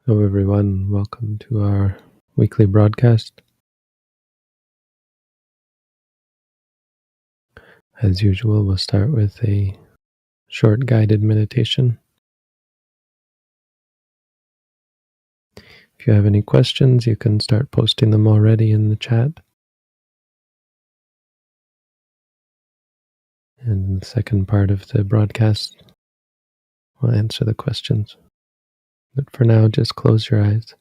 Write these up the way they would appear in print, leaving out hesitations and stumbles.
Hello, everyone. Welcome to our weekly broadcast. As usual, we'll start with a short guided meditation. If you have any questions, you can start posting them already in the chat. And in the second part of the broadcast, we'll answer the questions. But for now, just close your eyes.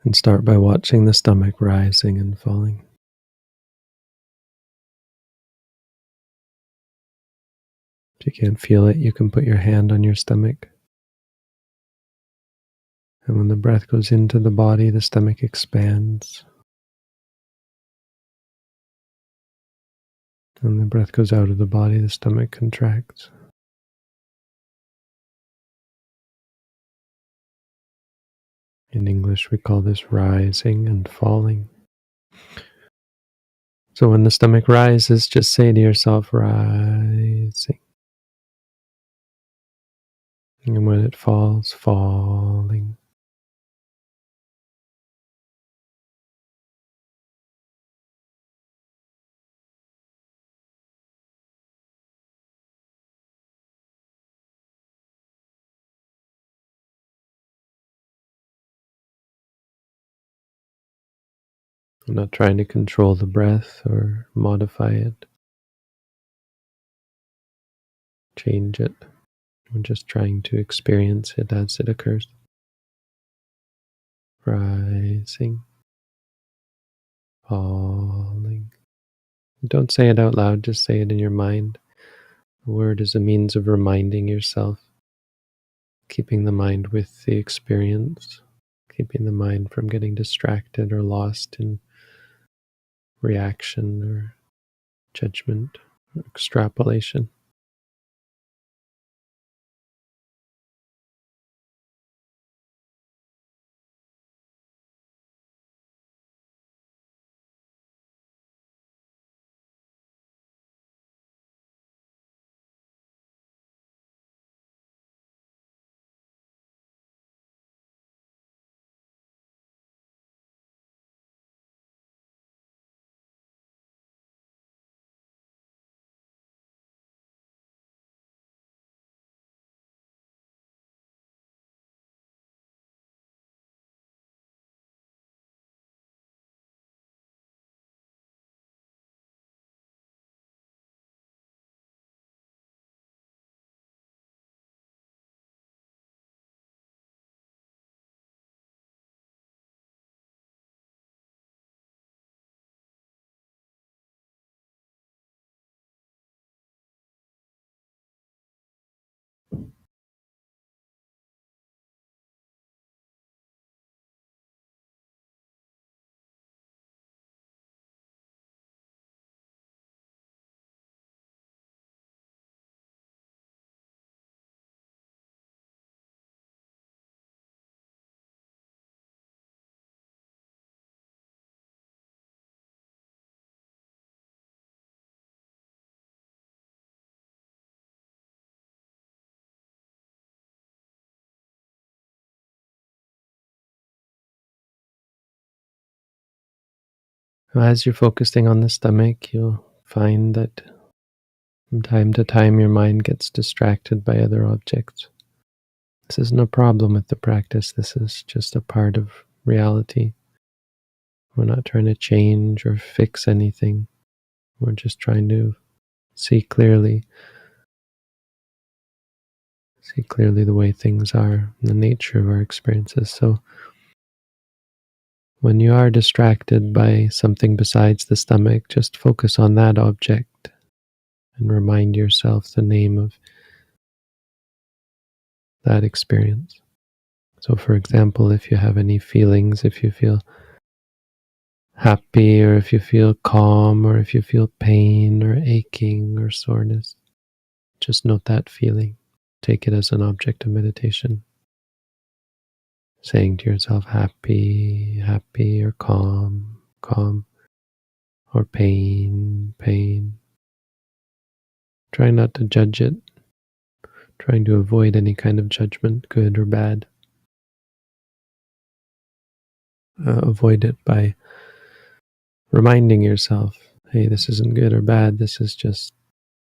And start by watching the stomach rising and falling. If you can't feel it, you can put your hand on your stomach. And when the breath goes into the body, the stomach expands. And the breath goes out of the body, the stomach contracts. In English, we call this rising and falling. So when the stomach rises, just say to yourself, rising. And when it falls, falling. I'm not trying to control the breath or modify it, change it. I'm just trying to experience it as it occurs. Rising, falling. Don't say it out loud, just say it in your mind. The word is a means of reminding yourself, keeping the mind with the experience, keeping the mind from getting distracted or lost in reaction or judgment or extrapolation. As you're focusing on the stomach, you'll find that from time to time your mind gets distracted by other objects. This is no problem with the practice. This is just a part of reality. We're not trying to change or fix anything. We're just trying to see clearly the way things are, the nature of our experiences. So when you are distracted by something besides the stomach, just focus on that object and remind yourself the name of that experience. So for example, if you have any feelings, if you feel happy, or if you feel calm, or if you feel pain or aching or soreness, just note that feeling. Take it as an object of meditation. Saying to yourself, happy, happy, or calm, calm. or pain. Try not to judge it, trying to avoid any kind of judgment, good or bad. Avoid it by reminding yourself, hey, this isn't good or bad, this is just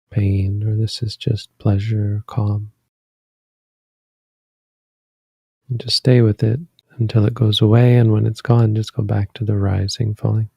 pain, or this is just pleasure or calm. And just stay with it until it goes away, and when it's gone, just go back to the rising, falling.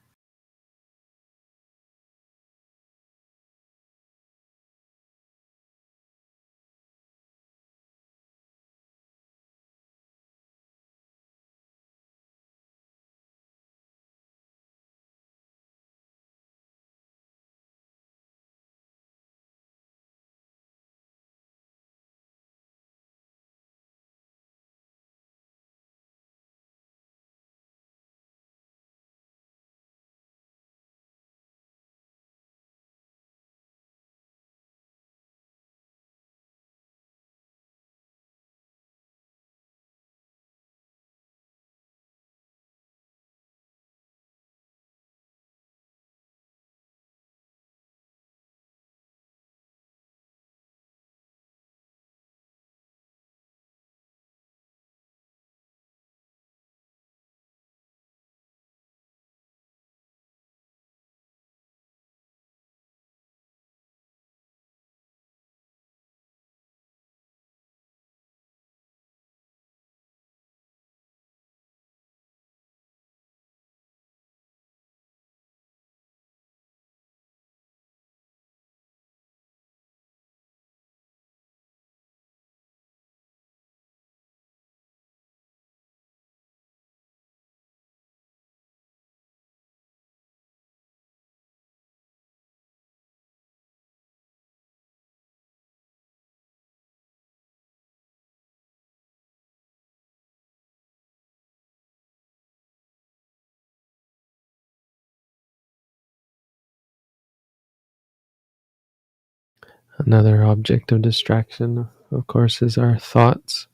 Another object of distraction, of course, is our thoughts.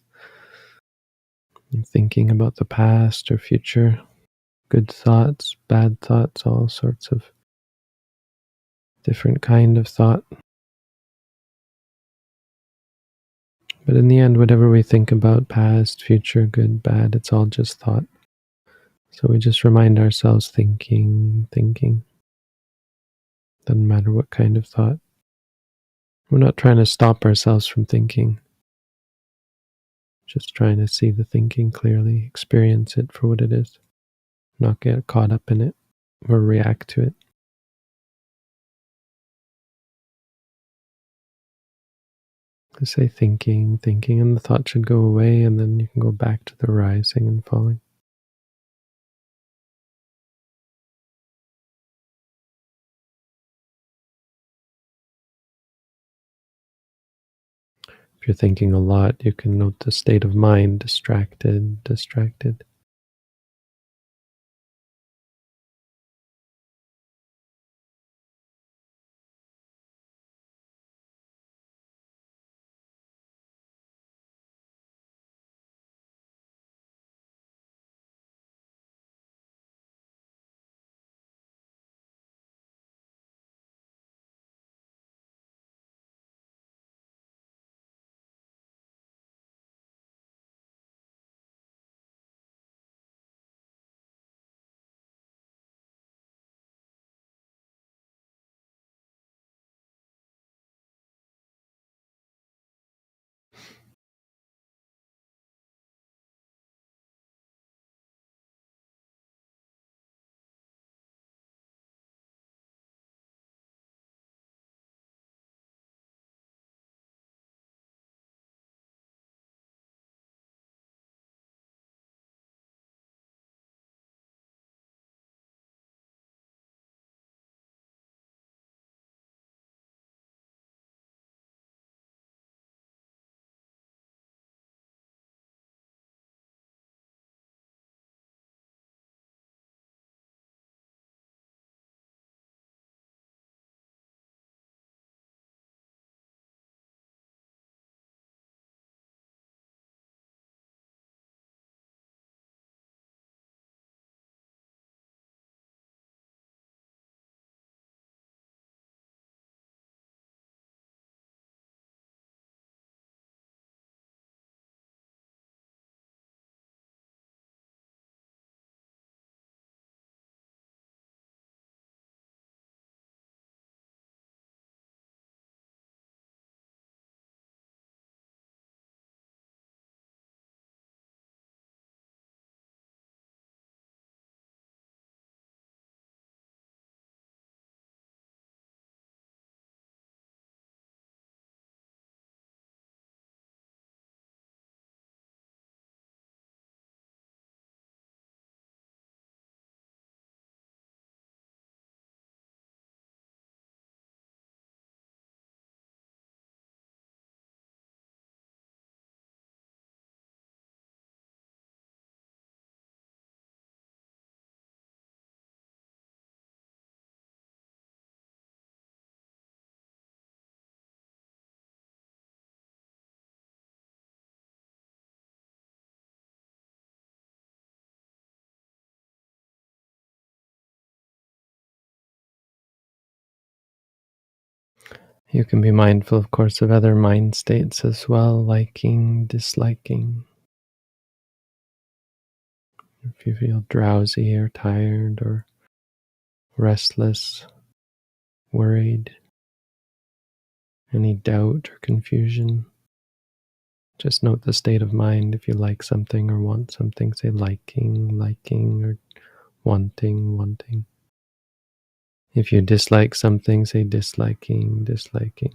Thinking about the past or future, good thoughts, bad thoughts, all sorts of different kind of thought. But in the end, whatever we think about, past, future, good, bad, it's all just thought. So we just remind ourselves thinking. Doesn't matter what kind of thought. We're not trying to stop ourselves from thinking. Just trying to see the thinking clearly, experience it for what it is, not get caught up in it or react to it. I say thinking, and the thought should go away, and then you can go back to the rising and falling. If you're thinking a lot, you can note the state of mind, distracted. You can be mindful, of course, of other mind states as well, liking, disliking. If you feel drowsy or tired or restless, worried, any doubt or confusion, just note the state of mind. If you like something or want something, say liking, liking, or wanting, wanting. If you dislike something, say disliking, disliking.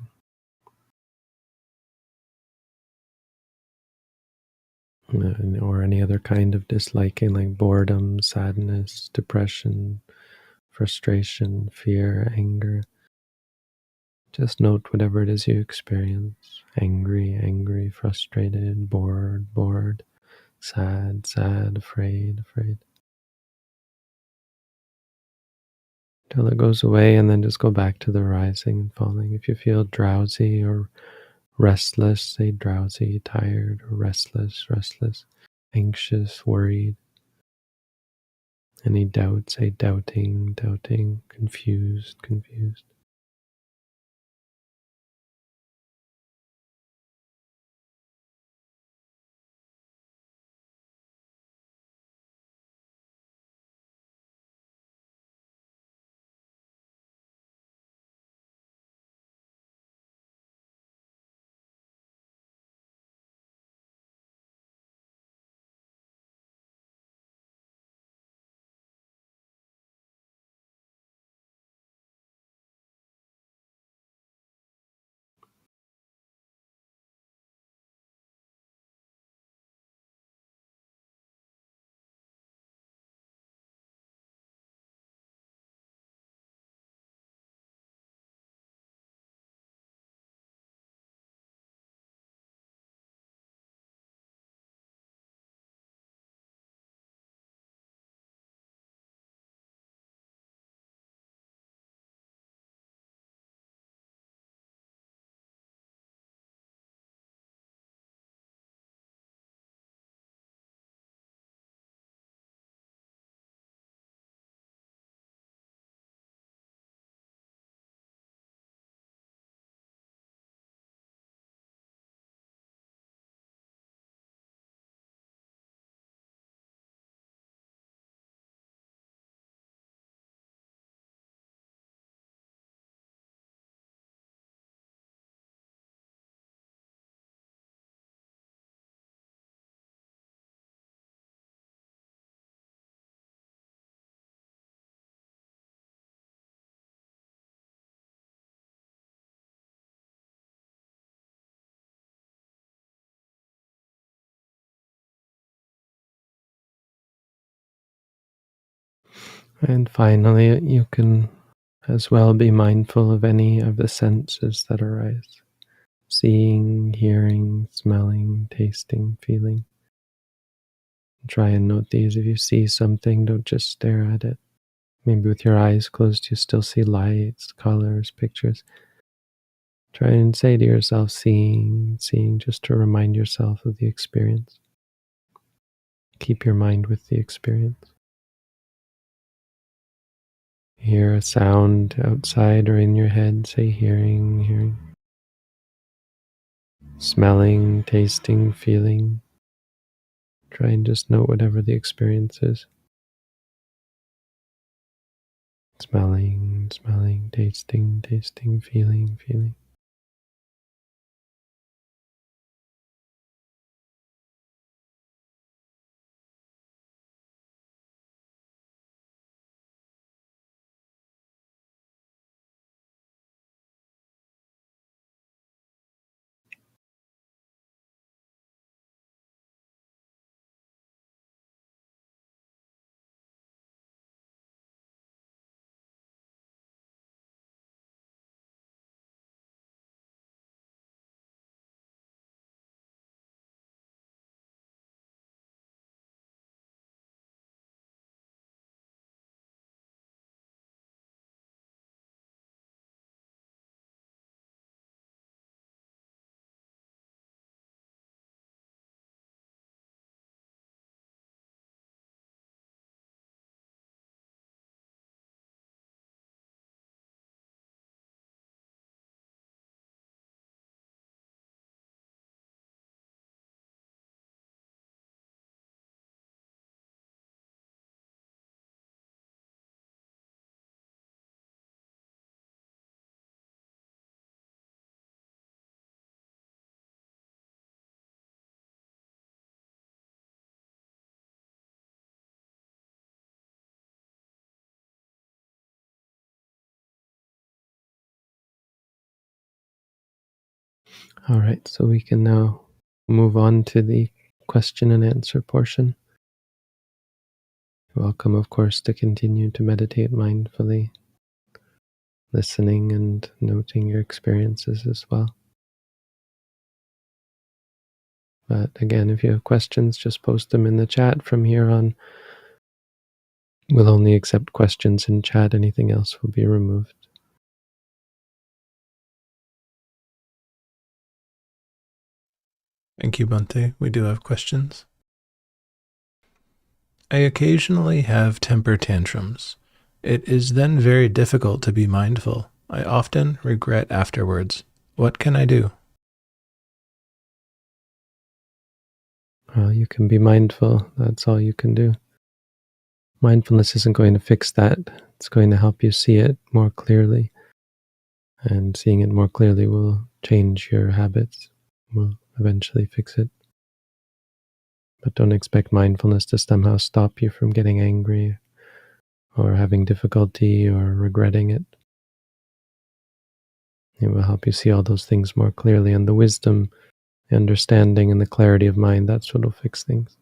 Or any other kind of disliking, like boredom, sadness, depression, frustration, fear, anger. Just note whatever it is you experience. Angry, angry, frustrated, bored, bored, sad, sad, afraid, afraid. Till it goes away, and then just go back to the rising and falling. If you feel drowsy or restless, say drowsy, tired, or restless, restless, anxious, worried. Any doubt, say doubting, doubting, confused, confused. And finally, you can as well be mindful of any of the senses that arise. Seeing, hearing, smelling, tasting, feeling. Try and note these. If you see something, don't just stare at it. Maybe with your eyes closed, you still see lights, colors, pictures. Try and say to yourself, seeing, seeing, just to remind yourself of the experience. Keep your mind with the experience. Hear a sound outside or in your head, say hearing, hearing. Smelling, tasting, feeling. Try and just note whatever the experience is. Smelling, smelling, tasting, tasting, feeling, feeling. All right, so we can now move on to the question and answer portion. You're welcome, of course, to continue to meditate mindfully, listening and noting your experiences as well. But again, if you have questions, just post them in the chat from here on. We'll only accept questions in chat. Anything else will be removed. Thank you, Bhante. We do have questions. I occasionally have temper tantrums. It is then very difficult to be mindful. I often regret afterwards. What can I do? Well, you can be mindful. That's all you can do. Mindfulness isn't going to fix that. It's going to help you see it more clearly. And seeing it more clearly will change your habits, will eventually fix it. But don't expect mindfulness to somehow stop you from getting angry or having difficulty or regretting it. It will help you see all those things more clearly. And the wisdom, the understanding, and the clarity of mind, that's what will fix things.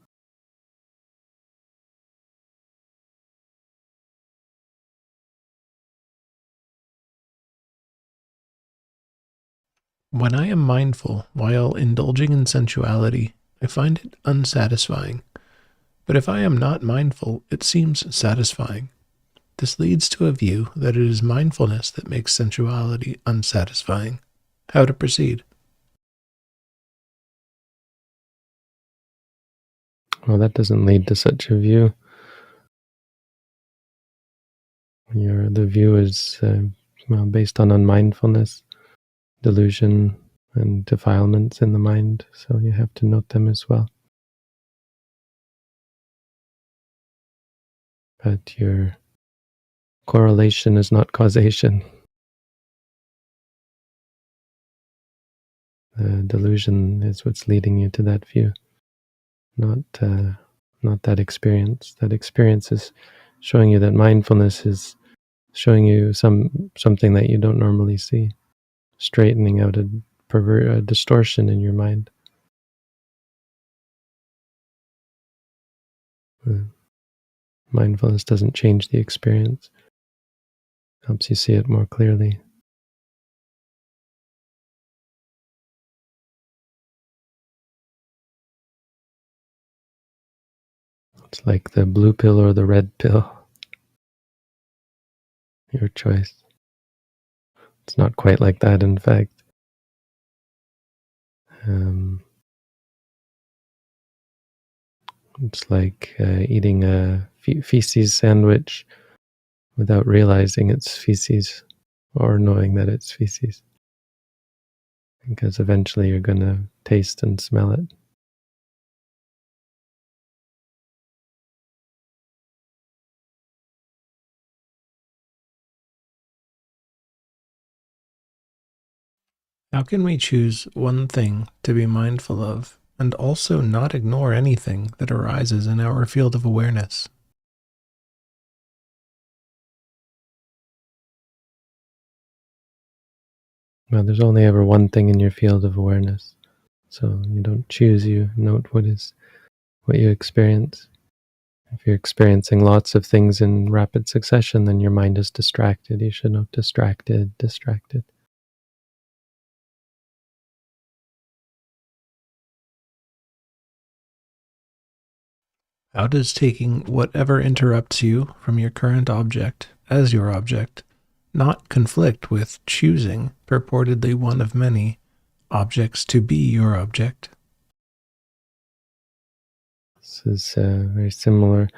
When I am mindful while indulging in sensuality, I find it unsatisfying. But if I am not mindful, it seems satisfying. This leads to a view that it is mindfulness that makes sensuality unsatisfying. How to proceed? Well, that doesn't lead to such a view. The view is based on unmindfulness, delusion, and defilements in the mind, so you have to note them as well. But your correlation is not causation. The delusion is what's leading you to that view, not that experience. That experience is showing you that mindfulness is showing you something that you don't normally see, straightening out a distortion in your mind. Mindfulness doesn't change the experience, helps you see it more clearly. It's like the blue pill or the red pill. Your choice. It's not quite like that, in fact. It's like eating a feces sandwich without realizing it's feces or knowing that it's feces. Because eventually you're going to taste and smell it. How can we choose one thing to be mindful of and also not ignore anything that arises in our field of awareness? Well, there's only ever one thing in your field of awareness. So you don't choose, you note what you experience. If you're experiencing lots of things in rapid succession, then your mind is distracted. You should note distracted, distracted. How does taking whatever interrupts you from your current object as your object not conflict with choosing, purportedly one of many, objects to be your object? This is very similar.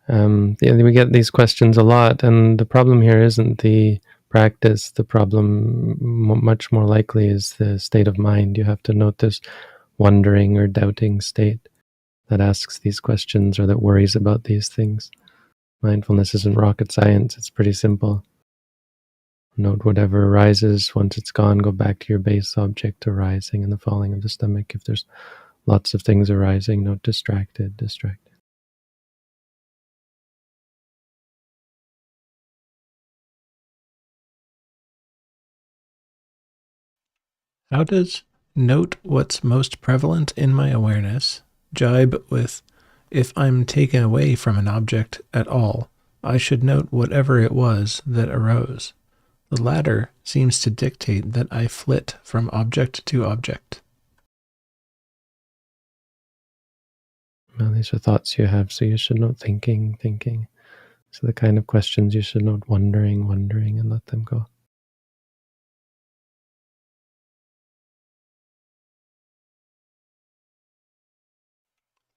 We get these questions a lot, and the problem here isn't the practice. The problem, much more likely, is the state of mind. You have to note this wondering or doubting state that asks these questions or that worries about these things. Mindfulness isn't rocket science. It's pretty simple. Note whatever arises. Once it's gone, go back to your base object arising and the falling of the stomach. If there's lots of things arising, note distracted, distracted. How does Note what's most prevalent in my awareness. Jibe with, if I'm taken away from an object at all, I should note whatever it was that arose. The latter seems to dictate that I flit from object to object. Well, these are thoughts you have, so you should note thinking, thinking. So the kind of questions you should note wondering, wondering, and let them go.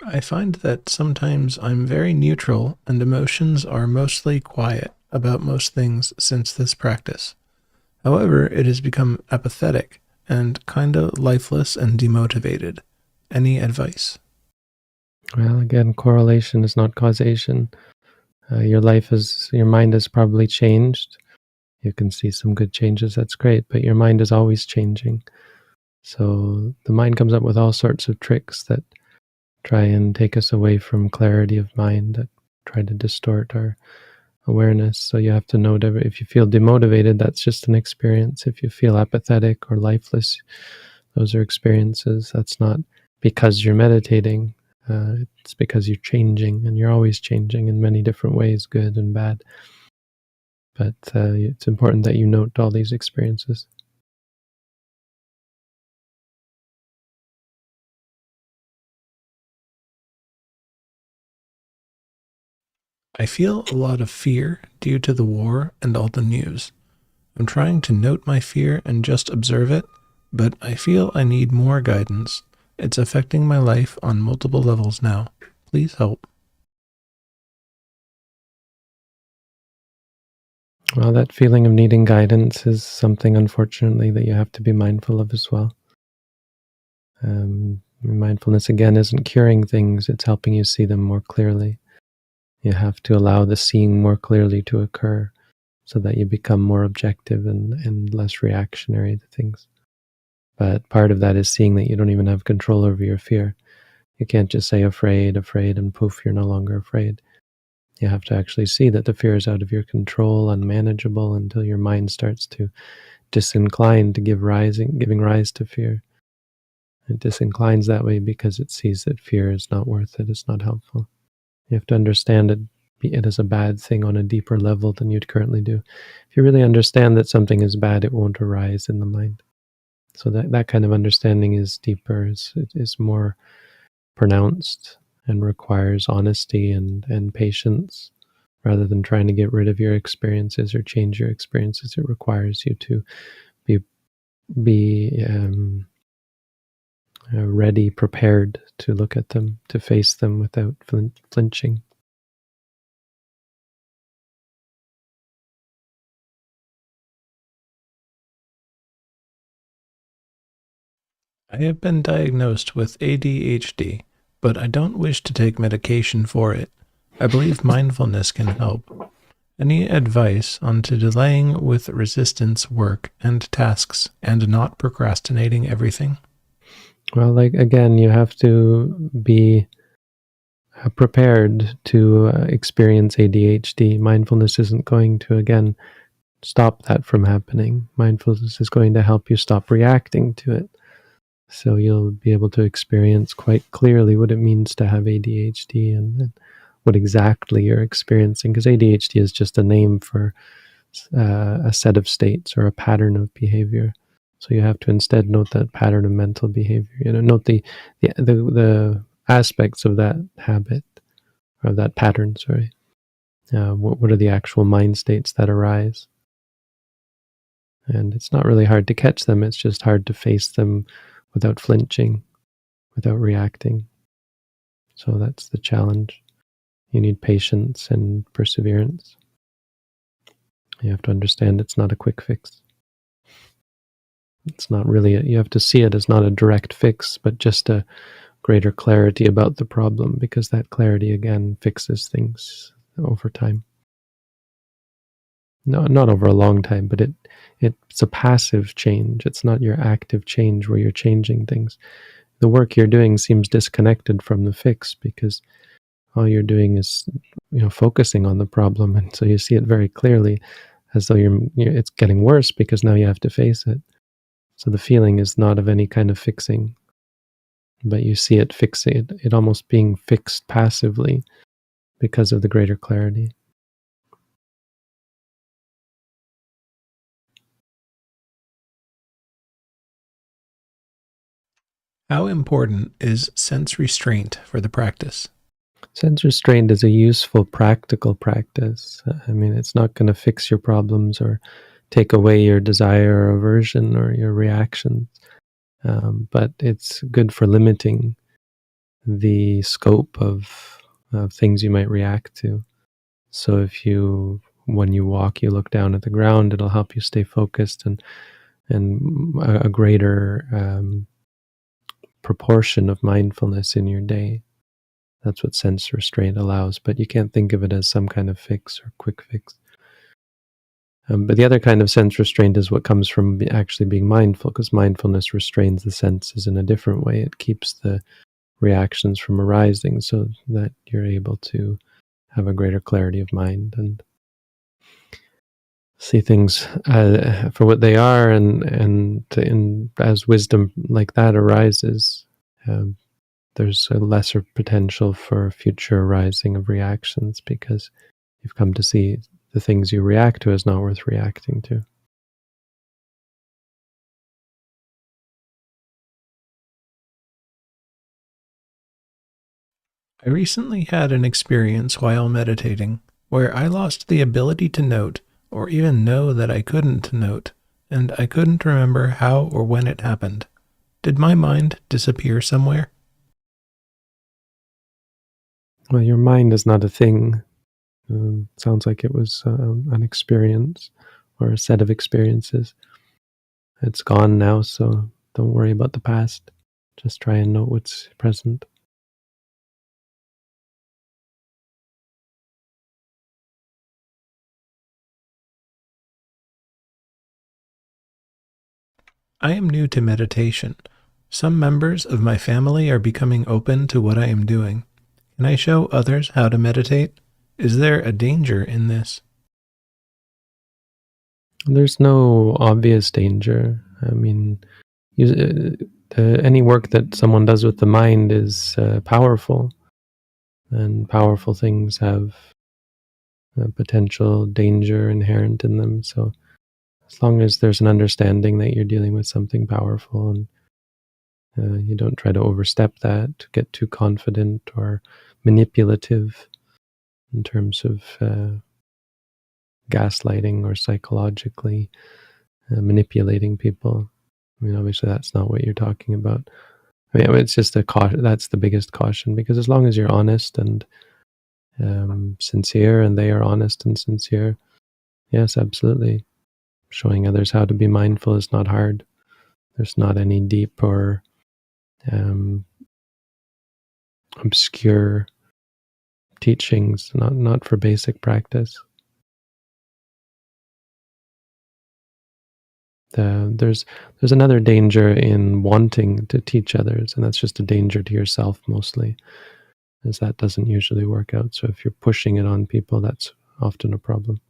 I find that sometimes I'm very neutral and emotions are mostly quiet about most things since this practice. However, it has become apathetic and kinda lifeless and demotivated. Any advice? Well, again, correlation is not causation. Your mind has probably changed. You can see some good changes, that's great, but your mind is always changing. So the mind comes up with all sorts of tricks that try and take us away from clarity of mind, that try to distort our awareness. So you have to know if you feel demotivated, that's just an experience. If you feel apathetic or lifeless, those are experiences. That's not because you're meditating. It's because you're changing, and you're always changing in many different ways, good and bad. But it's important that you note all these experiences. I feel a lot of fear due to the war and all the news. I'm trying to note my fear and just observe it, but I feel I need more guidance. It's affecting my life on multiple levels now. Please help. Well, that feeling of needing guidance is something, unfortunately, that you have to be mindful of as well. Mindfulness, again, isn't curing things, it's helping you see them more clearly. You have to allow the seeing more clearly to occur so that you become more objective and less reactionary to things. But part of that is seeing that you don't even have control over your fear. You can't just say afraid, afraid, and poof, you're no longer afraid. You have to actually see that the fear is out of your control, unmanageable, until your mind starts to disincline to giving rise to fear. It disinclines that way because it sees that fear is not worth it, it's not helpful. You have to understand it as a bad thing on a deeper level than you'd currently do. If you really understand that something is bad, it won't arise in the mind. So that kind of understanding is deeper, is more pronounced, and requires honesty and patience. Rather than trying to get rid of your experiences or change your experiences, it requires you to be ready, prepared to look at them, to face them without flinching. I have been diagnosed with ADHD, but I don't wish to take medication for it. I believe mindfulness can help. Any advice on to delaying with resistance work and tasks and not procrastinating everything? Well, like again, you have to be prepared to experience ADHD. Mindfulness isn't going to, again, stop that from happening. Mindfulness is going to help you stop reacting to it. So you'll be able to experience quite clearly what it means to have ADHD and what exactly you're experiencing. Because ADHD is just a name for a set of states or a pattern of behavior. So you have to instead note that pattern of mental behavior. Note the aspects of that habit, or that pattern. Sorry. What are the actual mind states that arise? And it's not really hard to catch them. It's just hard to face them without flinching, without reacting. So that's the challenge. You need patience and perseverance. You have to understand it's not a quick fix. It's not really, you have to see it as not a direct fix, but just a greater clarity about the problem, because that clarity, again, fixes things over time. No, not over a long time, but it's a passive change. It's not your active change where you're changing things. The work you're doing seems disconnected from the fix because all you're doing is, focusing on the problem, and so you see it very clearly, as though it's getting worse because now you have to face it. So the feeling is not of any kind of fixing, but you see it fixate, it almost being fixed passively because of the greater clarity. How important is sense restraint for the practice? Sense restraint is a useful practical practice. I mean, it's not going to fix your problems or take away your desire or aversion or your reactions, but it's good for limiting the scope of things you might react to. So if you, when you walk, you look down at the ground, it'll help you stay focused, and a greater proportion of mindfulness in your day. That's what sense restraint allows, but you can't think of it as some kind of fix or quick fix. But the other kind of sense restraint is what comes from actually being mindful, because mindfulness restrains the senses in a different way. It keeps the reactions from arising so that you're able to have a greater clarity of mind and see things for what they are, and as wisdom like that arises, um, there's a lesser potential for future arising of reactions, because you've come to see the things you react to as not worth reacting to. I recently had an experience while meditating where I lost the ability to note or even know that I couldn't note, and I couldn't remember how or when it happened. Did my mind disappear somewhere? Well, your mind is not a thing. Sounds like it was an experience or a set of experiences. It's gone now, so don't worry about the past. Just try and note what's present. I am new to meditation. Some members of my family are becoming open to what I am doing. Can I show others how to meditate? Is there a danger in this? There's no obvious danger. I mean, any work that someone does with the mind is powerful, and powerful things have potential danger inherent in them. So as long as there's an understanding that you're dealing with something powerful, and you don't try to overstep that, get too confident or manipulative in terms of gaslighting or psychologically manipulating people. I mean, obviously, that's not what you're talking about. I mean, it's just a caution. That's the biggest caution, because as long as you're honest and sincere, and they are honest and sincere, yes, absolutely. Showing others how to be mindful is not hard. There's not any deep or um, obscure teachings, not for basic practice. There's another danger in wanting to teach others, and that's just a danger to yourself mostly, as that doesn't usually work out. So if you're pushing it on people, that's often a problem.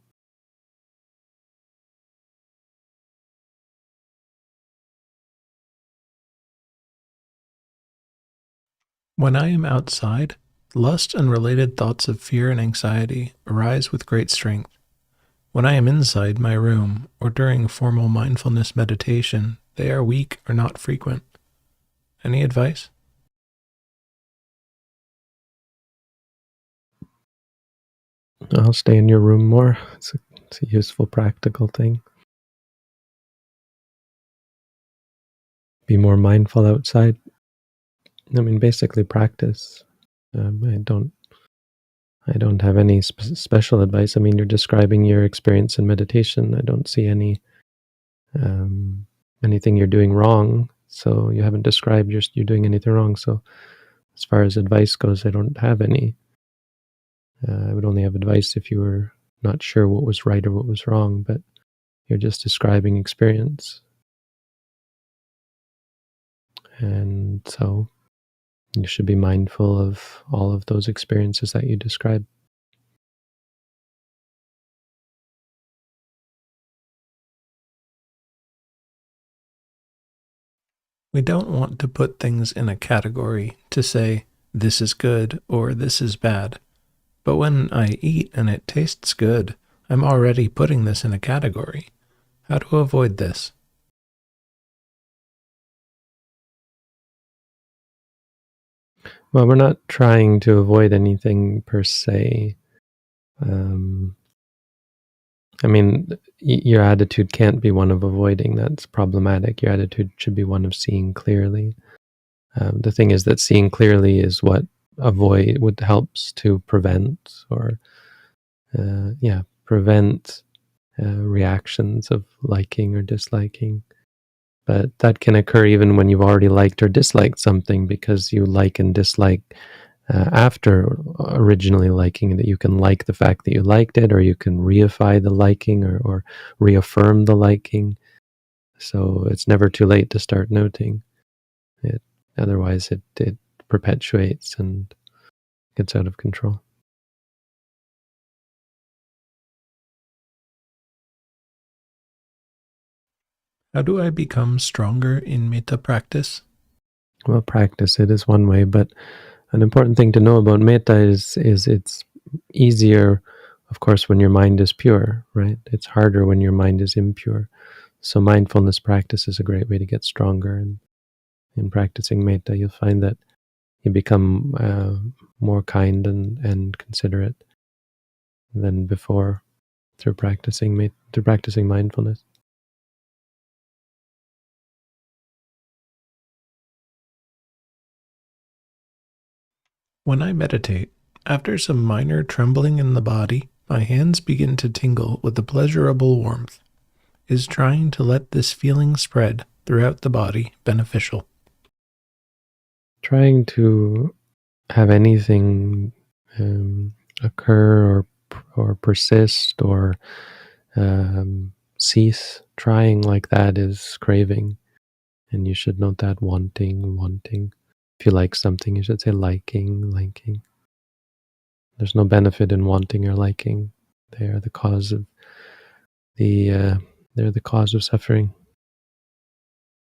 When I am outside, lust and related thoughts of fear and anxiety arise with great strength. When I am inside my room or during formal mindfulness meditation, they are weak or not frequent. Any advice? I'll stay in your room more. It's a useful, practical thing. Be more mindful outside. I mean, basically practice. I don't have any special advice. I mean, you're describing your experience in meditation. I don't see um, anything you're doing wrong. So you haven't described you're doing anything wrong. So as far as advice goes, I don't have any. I would only have advice if you were not sure what was right or what was wrong, but you're just describing experience. And so you should be mindful of all of those experiences that you describe. We don't want to put things in a category to say, this is good or this is bad. But when I eat and it tastes good, I'm already putting this in a category. How to avoid this? Well, we're not trying to avoid anything per se. I mean, your attitude can't be one of avoiding. That's problematic. Your attitude should be one of seeing clearly. The thing is that seeing clearly is what would helps to prevent or prevent reactions of liking or disliking. But that can occur even when you've already liked or disliked something, because you like and dislike after originally liking it. You can like the fact that you liked it, or you can reify the liking, or reaffirm the liking. So it's never too late to start noting it. Otherwise, it perpetuates and gets out of control. How do I become stronger in metta practice? Well, practice it is one way, but an important thing to know about metta is it's easier, of course, when your mind is pure, right? It's harder when your mind is impure. So mindfulness practice is a great way to get stronger. And in practicing metta, you'll find that you become more kind and considerate than before through practicing mindfulness. When I meditate, after some minor trembling in the body, my hands begin to tingle with a pleasurable warmth. Is trying to let this feeling spread throughout the body beneficial? Trying to have anything occur or persist or cease, trying like that is craving, and you should note that wanting. If you like something, you should say liking. There's no benefit in wanting or liking. They are the cause of they're the cause of suffering.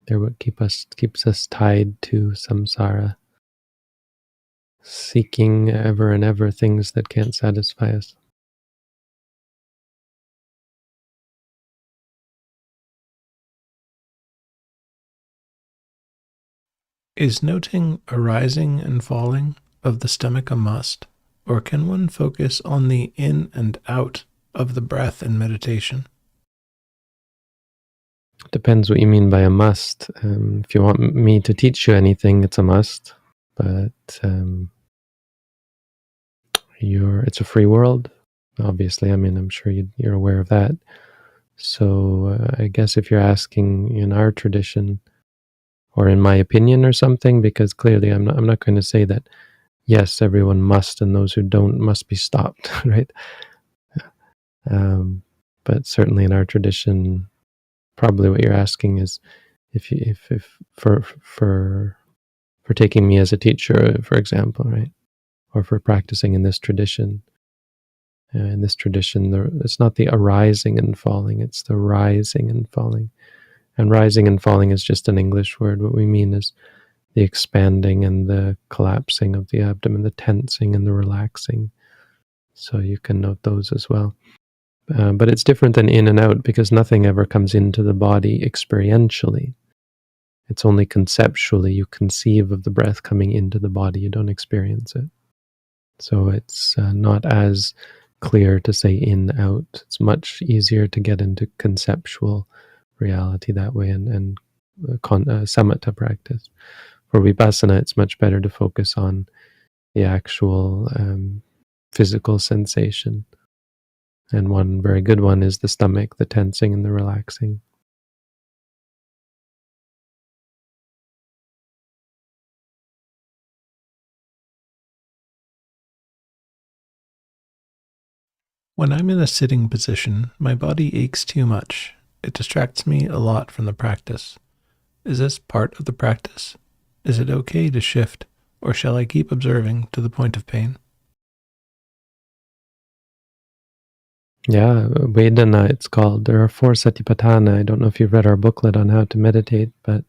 They're what keeps us tied to samsara, seeking ever and ever things that can't satisfy us. Is noting arising and falling of the stomach a must, or can one focus on the in and out of the breath in meditation? Depends what you mean by a must. If you want me to teach you anything, it's a must. But it's a free world, obviously. I mean, I'm sure you're aware of that. So I guess if you're asking in our tradition, or in my opinion, or something, because clearly I'm not going to say that yes, everyone must, and those who don't must be stopped, right? But certainly in our tradition, probably what you're asking is if for taking me as a teacher, for example, right, or for practicing in this tradition. In this tradition, it's not the arising and falling; it's the rising and falling. And rising and falling is just an English word. What we mean is the expanding and the collapsing of the abdomen, the tensing and the relaxing. So you can note those as well. But it's different than in and out, because nothing ever comes into the body experientially. It's only conceptually. You conceive of the breath coming into the body. You don't experience it. So it's not as clear to say in, out. It's much easier to get into conceptual reality that way, and samatha practice. For Vipassana, it's much better to focus on the actual physical sensation. And one very good one is the stomach, the tensing and the relaxing. When I'm in a sitting position, my body aches too much. It distracts me a lot from the practice. Is this part of the practice? Is it okay to shift, or shall I keep observing to the point of pain? Yeah, Vedana it's called. There are 4 satipatthana. I don't know if you've read our booklet on how to meditate, but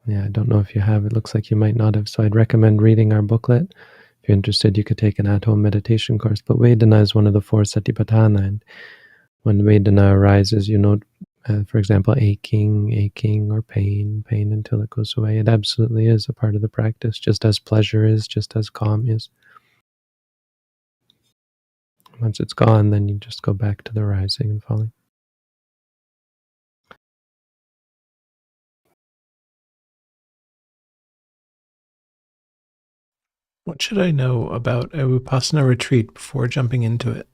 Yeah, I don't know if you have. It looks like you might not have. So I'd recommend reading our booklet. If you're interested, you could take an at-home meditation course. But Vedana is one of the four satipatthana. And when Vedana arises, you note, for example, aching, or pain until it goes away. It absolutely is a part of the practice, just as pleasure is, just as calm is. Once it's gone, then you just go back to the rising and falling. What should I know about a Vipassana retreat before jumping into it?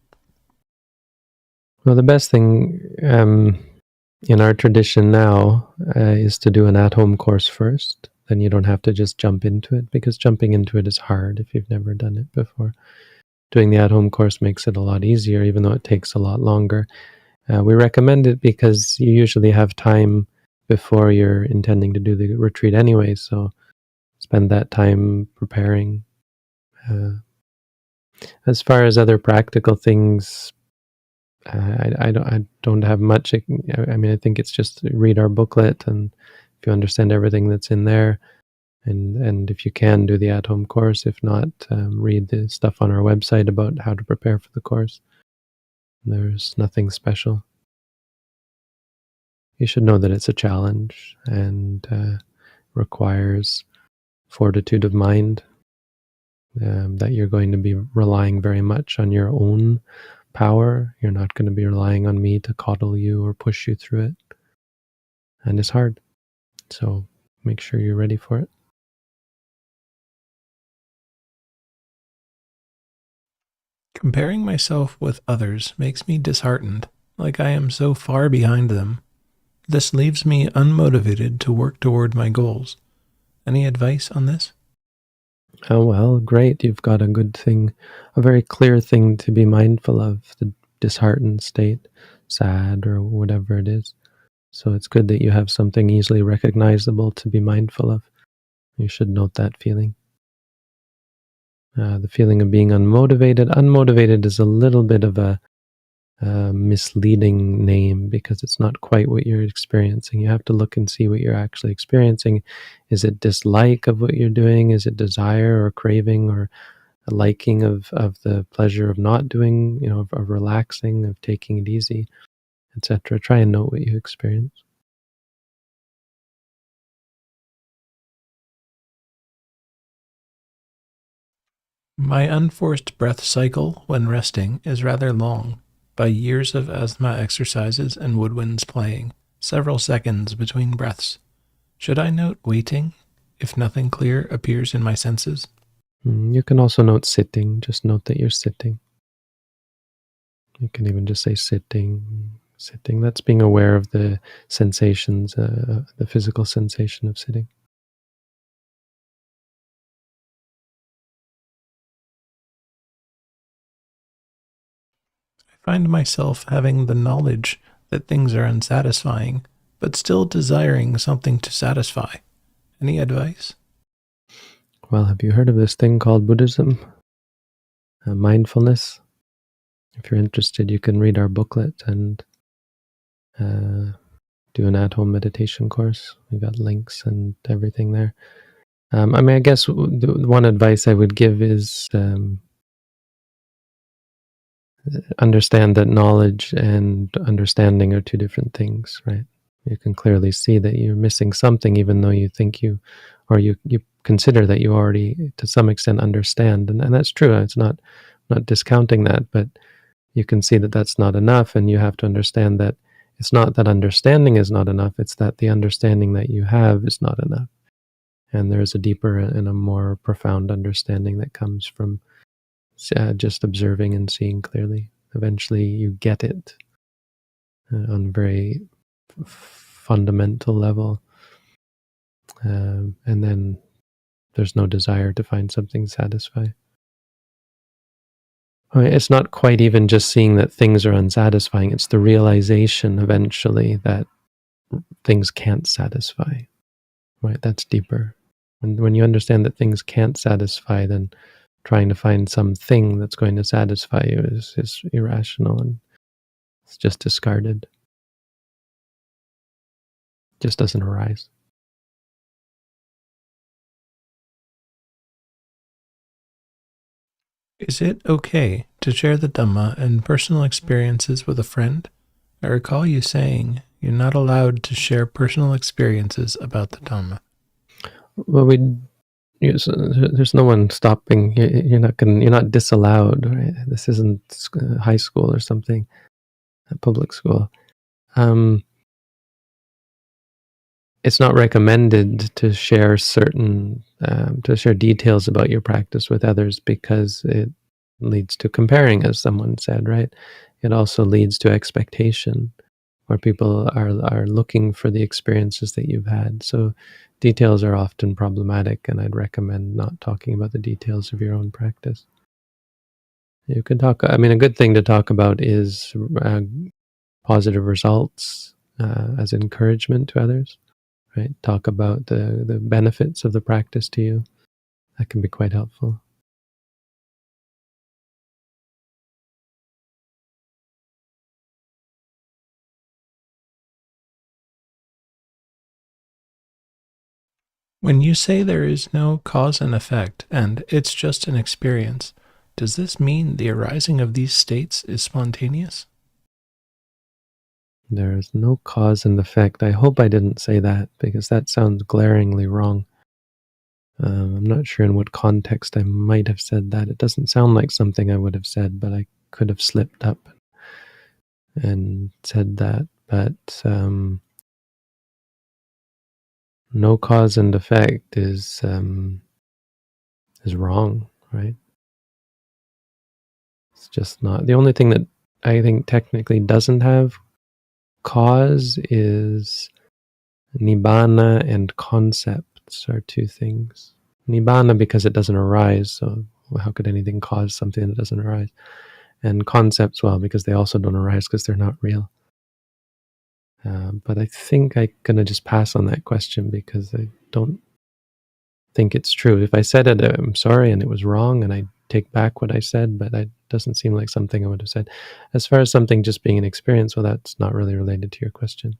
Well, the best thing in our tradition now is to do an at-home course first. Then you don't have to just jump into it, because jumping into it is hard if you've never done it before. Doing the at-home course makes it a lot easier, even though it takes a lot longer. We recommend it because you usually have time before you're intending to do the retreat anyway, so spend that time preparing. As far as other practical things, I don't have much. I mean, I think it's just read our booklet, and if you understand everything that's in there, and if you can, do the at-home course. If not, read the stuff on our website about how to prepare for the course. There's nothing special. You should know that it's a challenge and requires fortitude of mind, that you're going to be relying very much on your own power. You're not going to be relying on me to coddle you or push you through it. And it's hard. So make sure you're ready for it. Comparing myself with others makes me disheartened, like I am so far behind them. This leaves me unmotivated to work toward my goals. Any advice on this? Oh, well, great. You've got a good thing, a very clear thing to be mindful of, the disheartened state, sad, or whatever it is. So it's good that you have something easily recognizable to be mindful of. You should note that feeling. The feeling of being unmotivated. Unmotivated is a little bit of a misleading name, because it's not quite what you're experiencing. You have to look and see what you're actually experiencing. Is it dislike of what you're doing? Is it desire or craving, or a liking of the pleasure of not doing, of relaxing, of taking it easy, etc.? Try and note what you experience. My unforced breath cycle when resting is rather long, by years of asthma exercises and woodwinds playing, several seconds between breaths. Should I note waiting if nothing clear appears in my senses? You can also note sitting. Just note that you're sitting. You can even just say sitting. That's being aware of the sensations, the physical sensation of sitting. I find myself having the knowledge that things are unsatisfying, but still desiring something to satisfy. Any advice? Well, have you heard of this thing called Buddhism? Mindfulness? If you're interested, you can read our booklet and do an at-home meditation course. We got links and everything there. I guess the one advice I would give is understand that knowledge and understanding are two different things, right? You can clearly see that you're missing something, even though you think you consider that you already, to some extent, understand. And that's true. It's not discounting that, but you can see that that's not enough, and you have to understand that it's not that understanding is not enough, it's that the understanding that you have is not enough. And there's a deeper and a more profound understanding that comes from just observing and seeing clearly. Eventually you get it on a very fundamental level, and then there's no desire to find something satisfying. It's not quite even just seeing that things are unsatisfying, it's the realization eventually that things can't satisfy, right? That's deeper. When you understand that things can't satisfy, then trying to find something that's going to satisfy you is irrational, and it's just discarded. It just doesn't arise. Is it okay to share the Dhamma and personal experiences with a friend? I recall you saying you're not allowed to share personal experiences about the Dhamma. Well, there's no one stopping. You're not disallowed. Right? This isn't high school or something, public school. It's not recommended to share to share details about your practice with others because it leads to comparing, as someone said, right? It also leads to expectation, where people are looking for the experiences that you've had. So details are often problematic, and I'd recommend not talking about the details of your own practice. You can talk. I mean, a good thing to talk about is positive results as encouragement to others. Right? Talk about the benefits of the practice to you. That can be quite helpful. When you say there is no cause and effect and it's just an experience, does this mean the arising of these states is spontaneous? There is no cause and effect. I hope I didn't say that because that sounds glaringly wrong. I'm not sure in what context I might have said that. It doesn't sound like something I would have said, but I could have slipped up and said that. But no cause and effect is wrong, right? It's just not. The only thing that I think technically doesn't have cause is nibbana, and concepts are two things. Nibbana because it doesn't arise, so how could anything cause something that doesn't arise? And concepts, well, because they also don't arise because they're not real. But I think I'm going to just pass on that question because I don't think it's true. If I said it, I'm sorry, and it was wrong, and I take back what I said, but it doesn't seem like something I would have said. As far as something just being an experience, well, that's not really related to your question.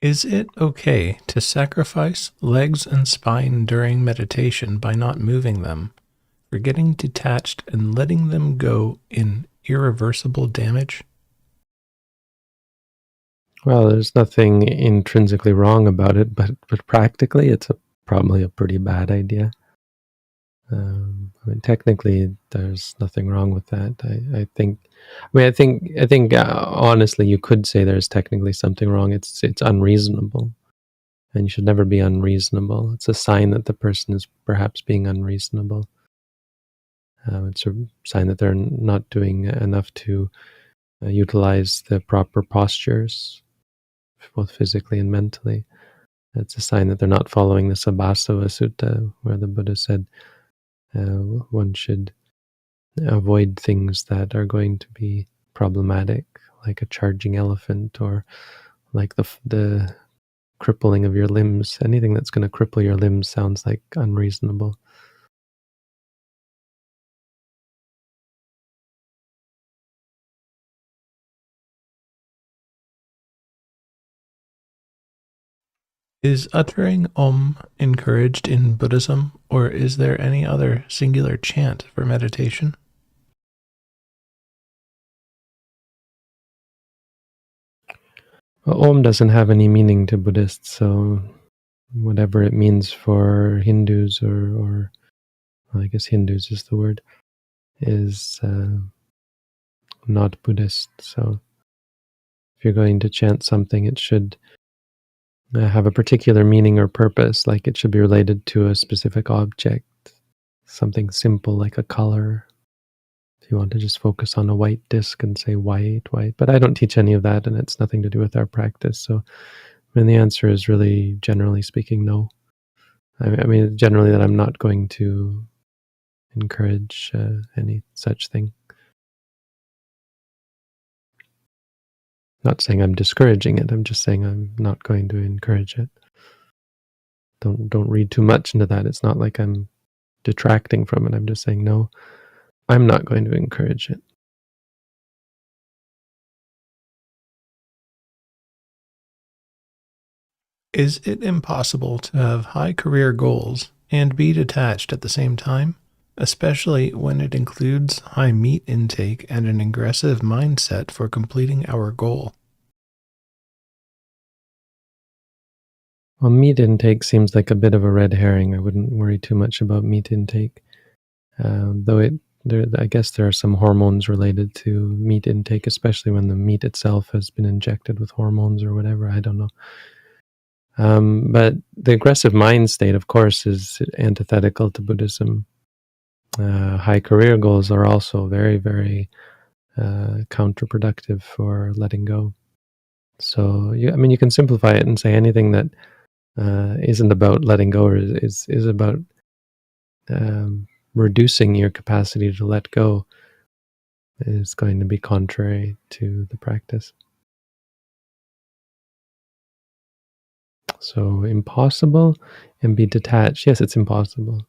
Is it okay to sacrifice legs and spine during meditation by not moving them, for getting detached and letting them go in irreversible damage? Well, there's nothing intrinsically wrong about it, but practically, it's probably a pretty bad idea. I mean, technically, there's nothing wrong with that. I think. I mean, I think. Honestly, you could say there's technically something wrong. It's unreasonable, and you should never be unreasonable. It's a sign that the person is perhaps being unreasonable. It's a sign that they're not doing enough to utilize the proper postures, both physically and mentally. It's a sign that they're not following the Sabasava Sutta, where the Buddha said one should avoid things that are going to be problematic, like a charging elephant or like the crippling of your limbs. Anything that's going to cripple your limbs sounds like unreasonable. Is uttering Om encouraged in Buddhism, or is there any other singular chant for meditation? Well, Om doesn't have any meaning to Buddhists, so whatever it means for Hindus or well, I guess Hindus is the word, is not Buddhist. So if you're going to chant something, it should have a particular meaning or purpose, like it should be related to a specific object, something simple like a color. If you want to just focus on a white disc and say white, white, but I don't teach any of that, and it's nothing to do with our practice. So, I mean, the answer is really, generally speaking, no. I mean, generally, that I'm not going to encourage any such thing. Not saying I'm discouraging it. I'm just saying I'm not going to encourage it. Don't read too much into that. It's not like I'm detracting from it. I'm just saying no. I'm not going to encourage it. Is it impossible to have high career goals and be detached at the same time, especially when it includes high meat intake and an aggressive mindset for completing our goal? Well, meat intake seems like a bit of a red herring. I wouldn't worry too much about meat intake, though I guess there are some hormones related to meat intake, especially when the meat itself has been injected with hormones or whatever. I don't know. But the aggressive mind state, of course, is antithetical to Buddhism. High career goals are also very, very counterproductive for letting go. So, you can simplify it and say anything that isn't about letting go, or is about reducing your capacity to let go, is going to be contrary to the practice. So impossible and be detached. Yes, it's impossible.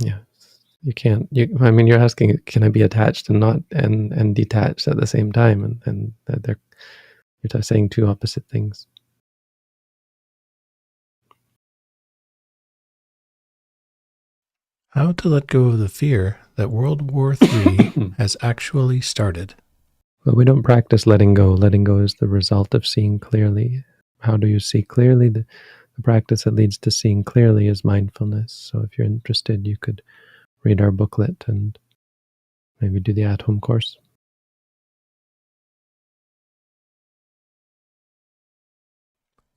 Yeah, you can't. You're asking, can I be attached and not and detached at the same time? And you're saying two opposite things. How to let go of the fear that World War III has actually started? Well, we don't practice letting go. Letting go is the result of seeing clearly. How do you see clearly? The practice that leads to seeing clearly is mindfulness. So if you're interested, you could read our booklet and maybe do the at-home course.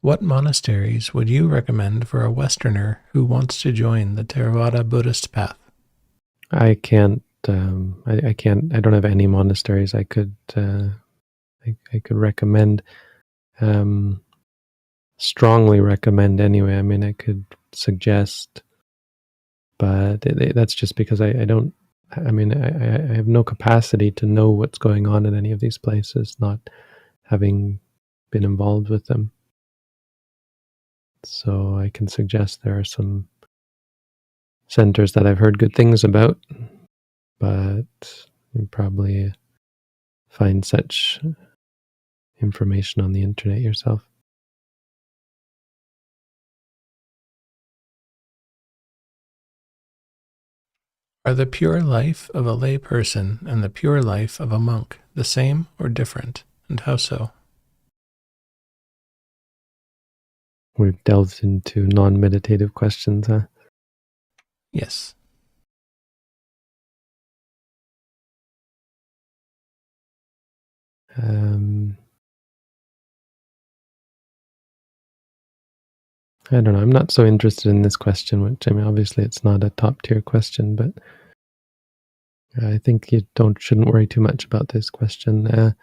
What monasteries would you recommend for a Westerner who wants to join the Theravada Buddhist path? I can't. I can't. I don't have any monasteries I could. I could recommend. Strongly recommend anyway. I could suggest, but that's just because I don't. I have no capacity to know what's going on in any of these places, not having been involved with them. So I can suggest there are some centers that I've heard good things about, but you probably find such information on the internet yourself. Are the pure life of a lay person and the pure life of a monk the same or different, and how so? We've delved into non-meditative questions, huh? Yes. I don't know. I'm not so interested in this question, which, obviously it's not a top tier question, but I think you shouldn't worry too much about this question.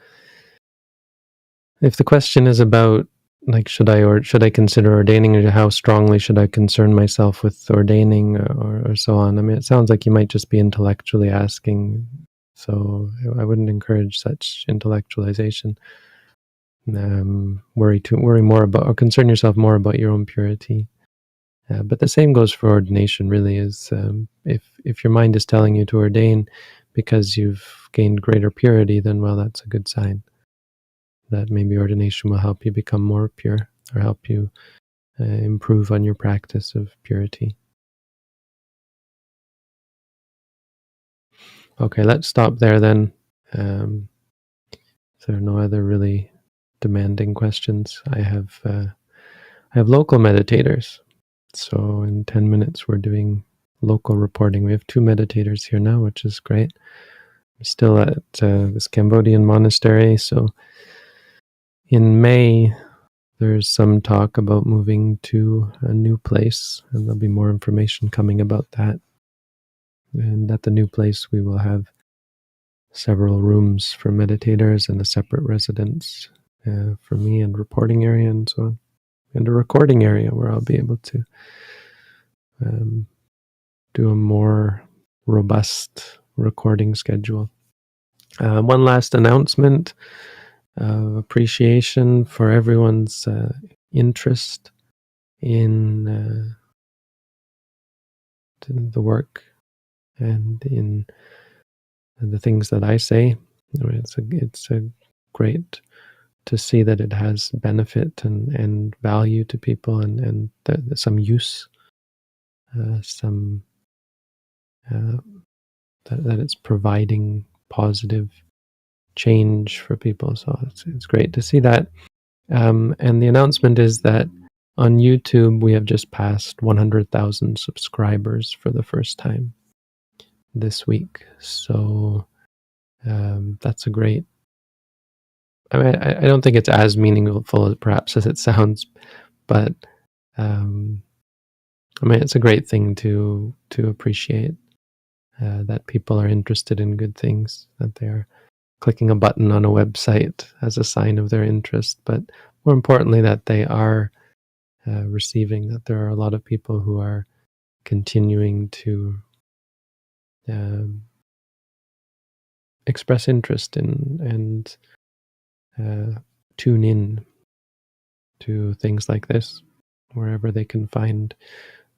If the question is about, like, should I consider ordaining, or how strongly should I concern myself with ordaining, or so on? It sounds like you might just be intellectually asking, so I wouldn't encourage such intellectualization. Worry more about, or concern yourself more about your own purity. But the same goes for ordination, really. Is if your mind is telling you to ordain because you've gained greater purity, then, well, that's a good sign that maybe ordination will help you become more pure, or help you improve on your practice of purity. Okay, let's stop there then. If there are no other really demanding questions, I have local meditators. So in 10 minutes, we're doing local reporting. We have 2 meditators here now, which is great. I'm still at this Cambodian monastery. So in May, there's some talk about moving to a new place, and there'll be more information coming about that. And at the new place, we will have several rooms for meditators and a separate residence for me, and reporting area and so on. And a recording area where I'll be able to do a more robust recording schedule. One last announcement of appreciation for everyone's interest in the work and in the things that I say. It's a great to see that it has benefit and value to people, and some use, some that it's providing positive change for people. So it's great to see that. And the announcement is that on YouTube we have just passed 100,000 subscribers for the first time this week. So that's a great. I mean, I don't think it's as meaningful perhaps as it sounds, but I mean, it's a great thing to appreciate, that people are interested in good things, that they're clicking a button on a website as a sign of their interest, but more importantly, that they are receiving, that there are a lot of people who are continuing to express interest in and tune in to things like this, wherever they can find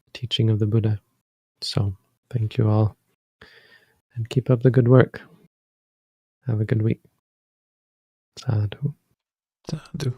the teaching of the Buddha. So thank you all, and keep up the good work. Have a good week. Sadhu. Sadhu.